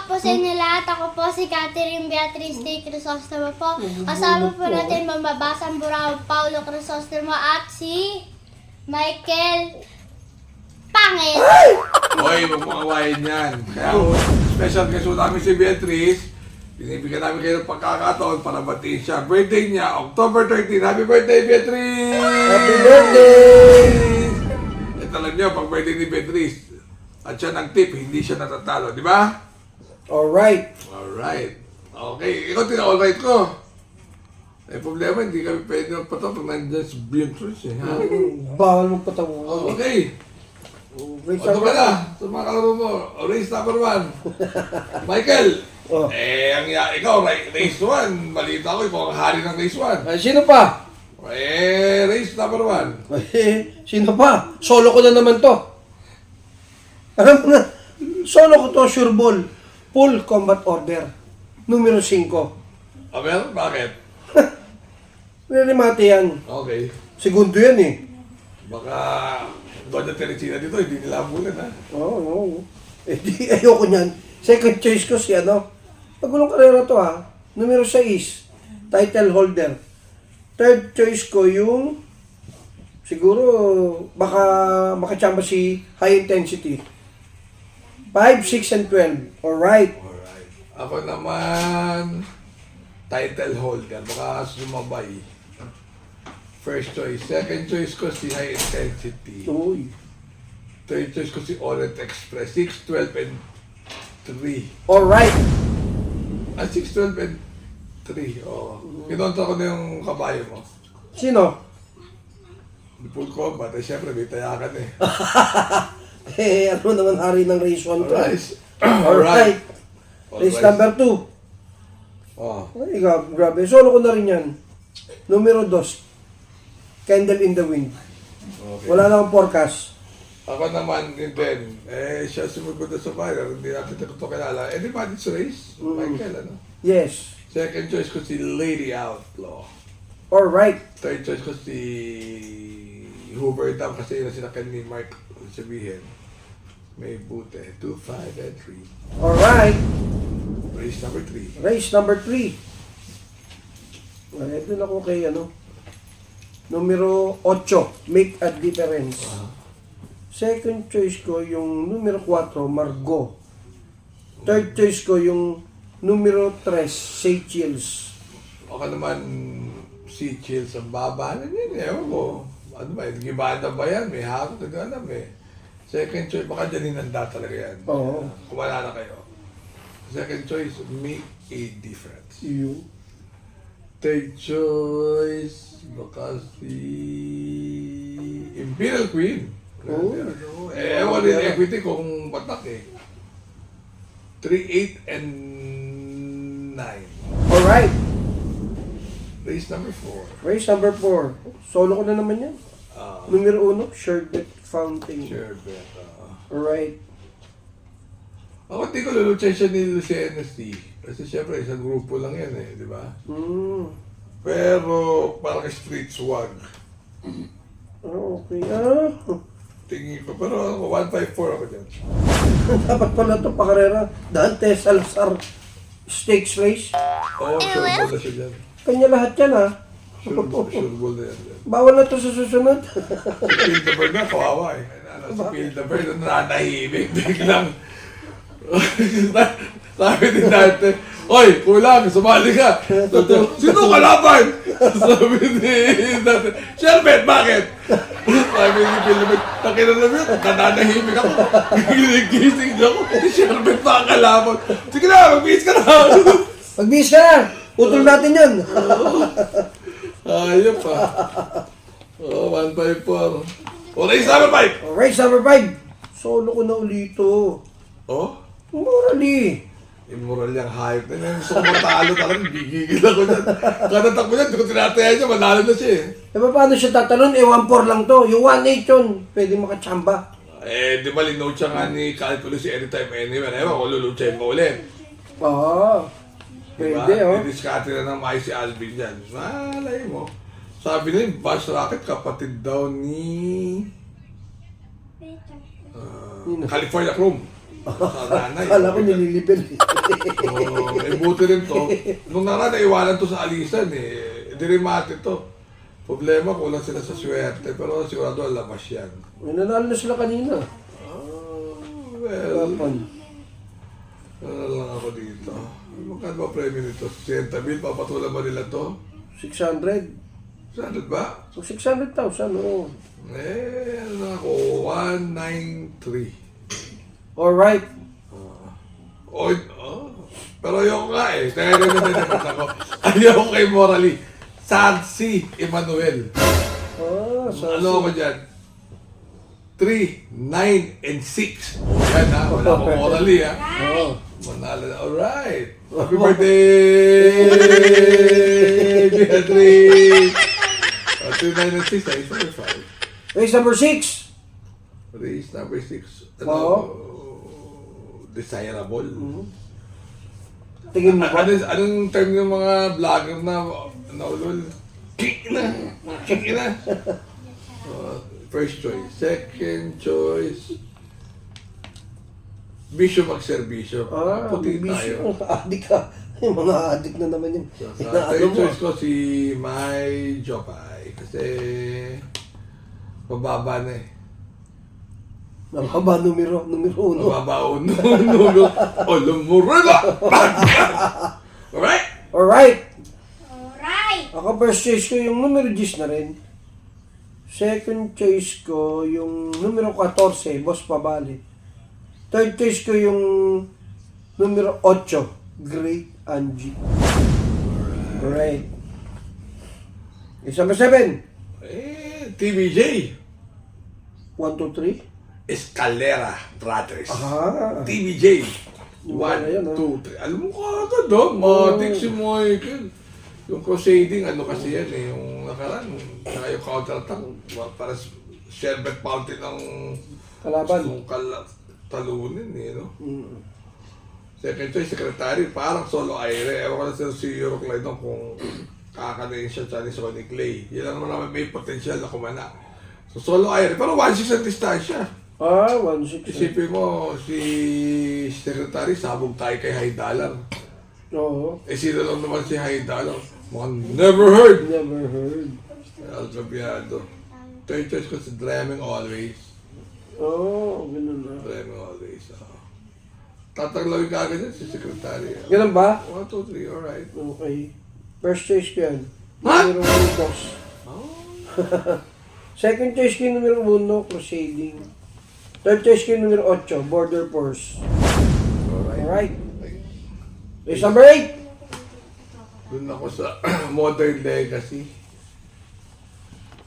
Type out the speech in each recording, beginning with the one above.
po sa inyo lahat. Ako po si Catherine Beatriz de Crisostomo po. Kasama po natin Mamabasang Burao, Paulo Crisostomo at si Michael Pangit. Hoy, huwag mo kawain yan. Kaya special guest namin si Beatriz. Binibigyan namin kayo ng pagkakataon para batiin siya. Birthday niya, October 13. Happy birthday, Beatriz! Happy birthday! Ito alam niyo, pag birthday ni Beatriz, at siya nag-tip, hindi siya natatalo, di ba? Alright. Alright. Okay, ikaw tina-alright ko. Eh, problema, hindi kami pwede magpataw pag nandiyan si Beatriz eh. Ha? Bawal magpatawa. Okay. Race Ano ka na? Sa mga kalaro mo, race number 1. Michael! Oh. Ikaw, race 1. Balita ko, ikaw ang hari ng race 1. Ay, sino pa? Race number 1. Ay, sino pa? Solo ko na naman to. Alam mo na, solo ko to, sure ball. Full combat order. Numero 5. Abel, bakit? Nilimate yan. Okay. Segundo yan eh. Baka, Doña Teresina dito, hindi nila abulan ha. Oo. Eh di, ayoko niyan. Second choice ko si ano. Pagulong karera to ha. Numero 6. Title holder. Third choice ko yung siguro baka makachamba si High Intensity. 5, 6, and 12. Alright. Alright. Ako naman, title holder, baka sumabay. First choice. Second choice ko si High Intensity. Uy. Third choice ko si Orient Express. 6, 12, and 3. Alright. 6, 12, and 3. Oo. Pinonto ko na yung kabayo mo. Sino? Full combat. Eh, syempre, may tayakan eh. Eh, ano naman hari ng race 1 to? Alright. Alright. Race number 2. Oh. Ay, grabe. Solo ko na rin yan. Numero 2. Candle in the Wind. Okay. Wala na akong forecast. Ako naman din. Siya sumugod na sa fire. Hindi natin ito kilala. Eh, di ba it's race? Michael, ano? Yes. Second choice ko si Lady Outlaw. Alright. Third choice ko si Hoover Dam kasi yun ang sinakyan ni Mark. Sabihin, may bute. 2, 5, and 3. Alright. Race number 3. Race number 3. Ay, doon ako kay ano. Numero 8. Make a difference. Second choice ko yung numero 4. Margot. Third choice ko yung numero 3. Seychelles. Ako naman, si Chills ang baba. Ano yun? Ewan ko. Ano ba? Gibada ba yan? May hakot. Hindi alam eh. Second choice, baka dyan inanda talaga yan. Oo. Kumala na kayo. Second choice, make a difference. You. Third choice, baka si Imperial Queen. Oh. Ewan din equity kung batak eh. 3, 8, and 9. Alright. Race number 4. Race number 4. Solo ko na naman yan. Numero 1. Sherbet Fountain. Sure, bet. Alright. Ako di ko lulutsay siya ni Luciana C. Kasi syempre, isang grupo lang yan eh, di ba? Pero, parang street swag. Okay. Tingin ko, pero ako, 154 ako dyan. Dapat pala ito pakarera. Dante Salazar Stakes Race. Oo, sure ball na siya dyan. Kanya lahat yan ha. Sure ball na yan dyan. Bawal na ito sa susunod. Si Pildeberg na, kawawa eh. Si Pildeberg na nanahimik, biglang. Sabi ni Dante, "Oy, kulang, sumali ka." Sino kalaban? Sabi ni Dante, "Sherbet, bakit?" Sabi ni Pildeberg, "Nakinala mo yun, nananahimik ako." Gigising ako, si Sherbet pa ang kalaban. Sige na, mag-bihis ka na. Magbihis ka na. Utol natin yun. Ayop pa. Oh, 154. O, race number 5. Race number 5. Solo ko na ulito. Oh? Morally. Immoral yung hype na yun. Gusto ko matalo talaga. Gigigil ako dyan. Kada takbo niya, hindi ko tinataya niya. Manalo na siya eh. E paano siya tatalon? 1-4 lang to. Yung 1-8 yun. Pwede makachamba. Eh, di ba linote siya nga ni Calculus anytime anywhere. Ewan ko, lulutsayin mo ulit. Oo. Diba? Pwede oh. Didiskarte na ng mais si Alvin dyan. Malay mo. Sabi na yung Bash Rocket, kapatid daw ni California Chrome. sa nanay. Kala ko nililibil. Oh, buti rin to. Nung nakaraan, naiwanan to sa alisan eh. Hindi rin mati to. Problema, kulang sila sa swerte. Pero sigurado labas yan. May nanalo na sila kanina. Well, Kapan? ano lang ako dito. Magkano ba premium nito? 60 mil, papatulan ba nila to? 600. Saan ba? So 600,000, oo. Eh, ano lang ako? 193. Alright. Oh, pero ayoko nga eh. Ako. Ayoko kay Morally. Sarsi Emmanuel. So, Ano ako dyan? 3, 9, and 6. Yan ha. Wala akong Morally ha. Oo. Manalo na. Alright. Happy birthday! Beatrice! 3, 9, and 6. Ay, 5. Race number 6. Race number 6. Oo. Desirable. Tingin mo ba? Anong term ng mga vlogger na naulol? Kick na! Kick na! First choice. Second choice. Bisyo magserbisyo. Puti tayo. Adik ka. Yung mga adik na naman yun. Sa third choice ko si Mai Jopay. Kasi mababa na eh. Mababa numero 1. Mababa numero. O, lumurula! Alright? Alright. Alright! Ako first choice ko yung numero 10 na rin. Second choice ko yung numero 14, Boss Pabali. Third choice ko yung numero 8, Great Angie. Alright. Is number 7. TBJ. 1, 2, 3. Escalera Brothers. Ah. TBJ. 1, Wala yan, 2, 3. Alam mo ka agad, no? Matik si Michael. Yung crusading, ano kasi yan eh. Yung nakaraan, saka yung counter-attack. Para sherbet fountain ng Kalaban. yung talunin eh, no? Mm. Second choice, secretary. Parang solo aire. Ewan ko na si Euro Clydon kung kakanayin siya sa ni Sonny Clay. Yan lang naman may potential na kumana. So solo aire. Pero 1-6 ang distansya. 1, 6. Isipin mo, si Secretary, sabog tayo kay High Dollar. Oo. Eh, sino lang naman si High Dollar? Mukhang never heard! Never heard. Altrabiado. Third choice ko si Dreaming Always. Ganun na. Dreaming Always. Tataglawin ka agad yan si Secretary. Ganun ba? 1, 2, 3, alright. Okay. First choice ko yan. Ha? Numero 1, boss. Oh. Second choice ko yung numero 1, Crusading. Third choice ko yung numero 8, Border Force. Alright. Race number 8. Doon ako sa Modern Legacy.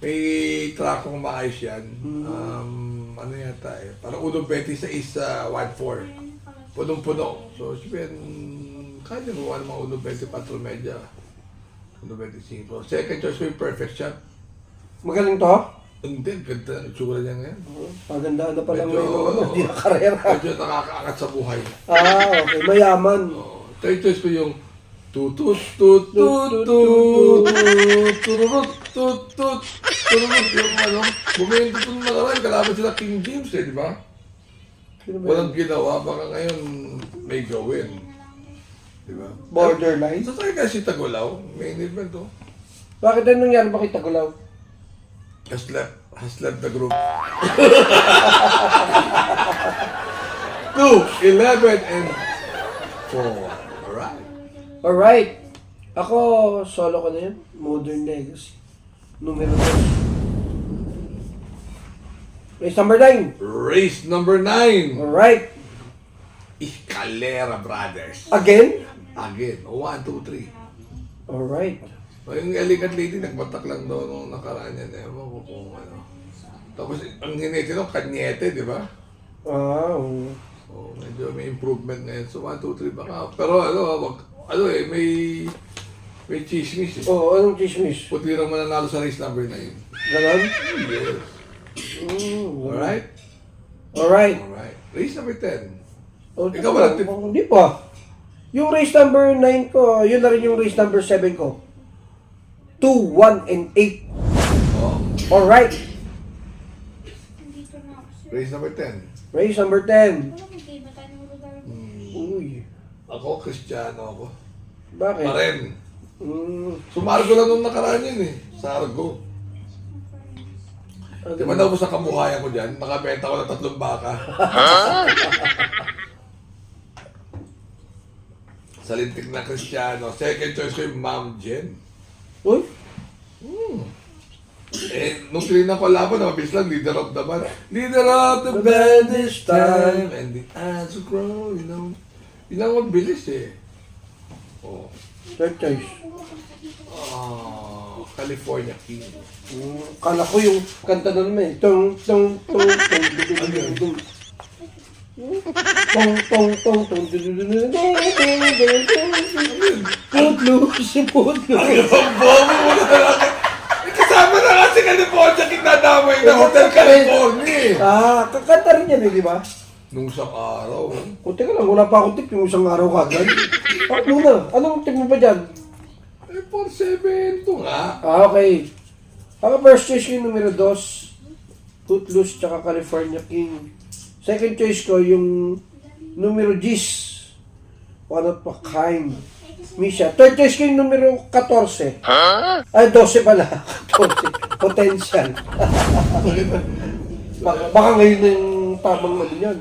May track kong maayos yan. Ano yata eh. Parang unong beti sa isa 1-4. Punong-puno. So, sabihin, kaya mo mga unong beti patrol media. Unong beti 5. Second choice ko yung perfect shot. Magaling to? Hindi, ganda ang itsura niya ngayon. Pagandaan na pala Medyo- ngayon. Hindi na karera. Medyo nakakaangat sa buhay. Okay. Mayaman. Third choice ko yung tutut tut tut tut tururut tut tut tururut yung ano, bumento po na naman, kalaban sila King James eh, di ba? Sino ba Walang yun? ginawa, baka ngayon may gawin. Di ba? Borderline? Sa tayo kasi Tagulaw, main event oh. Bakit ano nangyari? Bakit Tagulaw? Has left the group. 2, 11, and 4. Alright. Alright. Ako, solo ko na yun. Modern Legacy. Numero 2. Race number 9. Race number 9. Alright. Escalera Brothers. Again? Again. 1, 2, 3. Alright. Yung elegant lady, nagbatak lang daw nung nakaraan yan. Ewan ko kung ano. Tapos, ang hiniti nung kanyete, di ba? Oo. So, medyo may improvement ngayon. So, 1, 2, 3 baka. Pero may chismis eh. Oo, anong chismis? Puti lang mananalo sa race number 9. Ganon? Yes. Alright? Alright. Alright. Race number 10. Oh, Ikaw wala tip. Hindi pa. Yung race number 9 ko, yun na rin yung race number 7 ko. 2, 1, and 8. Oh. Alright. Dito na ako, sir. Race number 10. Race number 10. Ano kung iba tayo Uy. Ako, Kristiyano ako. Bakit? Pa rin. Sumargo lang nung nakaraan yun eh. Sargo. Di ba na sa kabuhayan ko dyan? Nakabenta ko ng 3 baka. Sa lintik na Kristiyano. Second choice ko yung Ma'am Jen. Uy. Eh, nung tinignan ko laban, mabilis lang, leader of the band. Leader of the band this time. And the ads will grow, you know. Yun lang mabilis eh. Oh. Third choice. California King. Kala ko yung kanta na naman eh. Tong, tong, tong, tong, tong, Footloose, Footloose. Ang bobo mo na lang. Kasama na kasi California King nadamay na Hotel California eh. Kakanta rin yan eh, di ba? Nung isang araw. O, teka lang, wala pa akong tip yung isang araw kagad. Luna, anong tip mo pa dyan? Eh, 4-7 to nga. Okay. Ako first choice ko yung numero 2, Footloose, tsaka California King. Second choice ko yung numero 10, One of a Kind, Misha. Third choice ko yung numero 14. Ay, 12 pala. 14. Potential. Baka ngayon na yung tamang ano yun.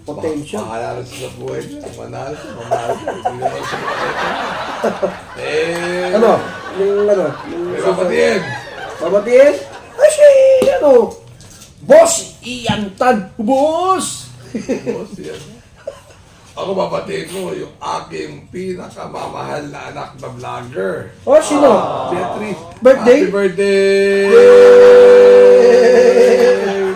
Potential. Makalala siya sa buhay niya. Manalo siya, mamalo siya. Hindi naman siya makakita. Eh, Ano? Yung ano? Yung may papatiin. Babatiin? Ay, siya ano? Boss Ian Tan. Boss! Boss yan. Ako papatiin ko yung aking pinakamamahal na anak na vlogger. Oh, sino? Beatrice. Birthday? Happy birthday!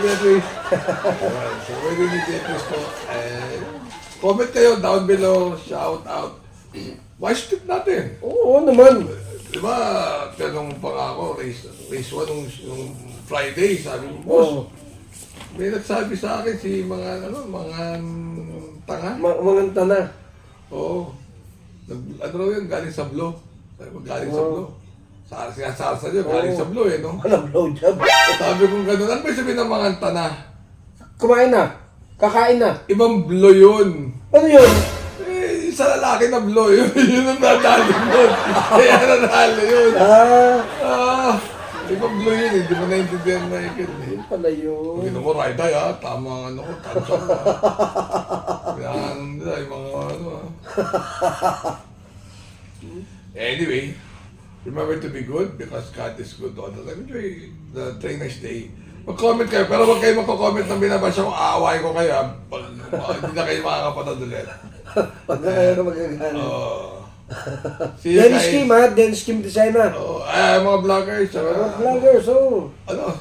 Beatrice. So, pwede ni Beatrice ko. Comment kayo down below. Shout out. Watch tip natin. Oo naman. Di ba, tanong pa nga ako, race 1 nung Friday, sabi mo, boss, Oo. may nagsabi sa akin si mga tanga. Mga tana. Oo. Ano raw yun, galing sa blow. Sabi ko, galing sa blow. Sinasarsa nyo, galing sa blow eh, no? Walang blowjob. Sabi ko gano'n, ano ba yung sabihin ng mga tana? Kumain na. Kakain na. Ibang blow yun. Ano yun? Eh, sa lalaki na blow yun. Yun ang nadali yun. Kaya nadali yun. Ibang blow yun eh. Di mo naintindihan na ikin eh. Yun pala yun. Pagino mo, Rayday ha, tama ang ano ko, tansyon ha. Kailangan nila yung mga ano ha. Anyway, remember to be good because God is good all the time. Enjoy the trainer's day. Mag-comment kayo, pero huwag kayo magko-comment ng binabasya ko, aawain ko kayo ha. Hindi na kayo makakapanood ulit. Pag na kayo na magagano. See you Dennis guys. Kim ha? Dennis Kim Designer. Mga vloggers. Mga vloggers, oh.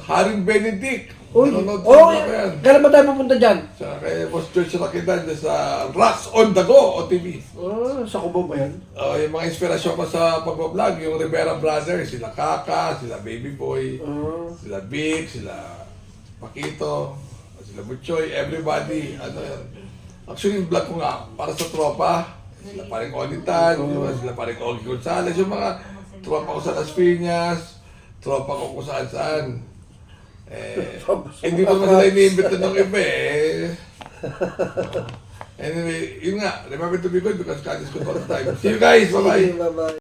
Haring Benedict. Uy, Nanonood oh, sa yan. kailan ba tayo pupunta dyan? Sa kay Boss George Rakidan sa Rocks on the Go OTV. Sa Cubao ba yan? Yung mga inspirasyon ko sa pag-vlog, yung Rivera Brothers, sila Kaka, sila Baby Boy, sila Big, sila Paquito, sila Butchoy, everybody. Ano yan. Actually, yung vlog ko nga, para sa tropa, sila paring Onitan, sila paring Ogie Gonzalez, yung mga tropa ko sa Las Piñas, tropa ko kung saan-saan. Hindi ko naman sila iniimbita ng iba eh. Anyway, yun nga. Remember to be good because God is good all the time. See you guys. Bye-bye. Bye-bye.